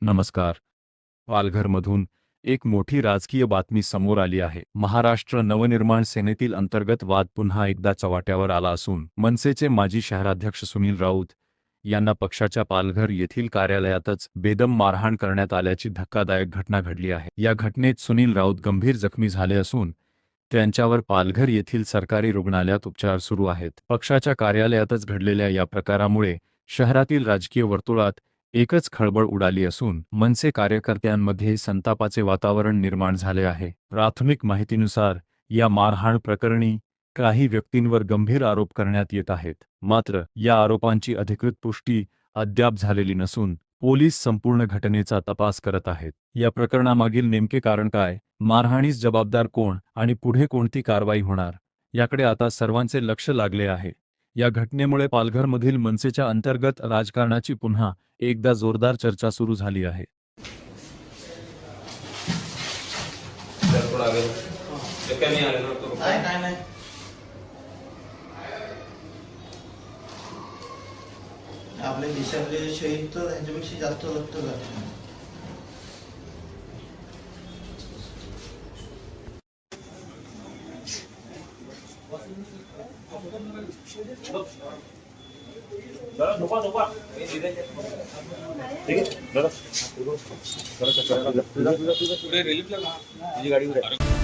नमस्कार. पालघरमधून एक मोठी राजकीय बातमी समोर आली आहे. महाराष्ट्र नवनिर्माण सेनेतील अंतर्गत वाद पुन्हा एकदा चव्हाट्यावर आला असून मनसेचे माजी शहराध्यक्ष सुनील राऊत यांना पक्षाच्या पालघर येथील कार्यालयातच बेदम मारहाण करण्यात आल्याची धक्कादायक घटना घडली आहे. या घटनेत सुनील राऊत गंभीर जखमी झाले असून त्यांच्यावर पालघर येथील सरकारी रुग्णालयात उपचार सुरू आहेत. पक्षाच्या कार्यालयातच घडलेल्या या प्रकारामुळे शहरातील राजकीय वर्तुळात एकच खळबळ उडाली असून मनसे कार्यकर्त्यांमध्ये संतापाचे वातावरण निर्माण झाले आहे. प्राथमिक माहितीनुसार या मारहाण प्रकरणी काही व्यक्तींवर गंभीर आरोप करण्यात येत आहेत. मात्र या आरोपांची अधिकृत पुष्टी अद्याप झालेली नसून पोलीस संपूर्ण घटनेचा तपास करत आहेत. या प्रकरणामागील नेमके कारण काय, मारहाणीस जबाबदार कोण आणि पुढे कोणती कारवाई होणार, याकडे आता सर्वांचे लक्ष लागले आहे. या घटनेमुळे पालघरमधील मनसेच्या अंतर्गत राजकारणाची पुन्हा एकदा जोरदार चर्चा सुरू झाली आहे. आपल्या देशातले शहीद तर ह्याच्यापेक्षा जास्त रक्त जाते. ठीक है,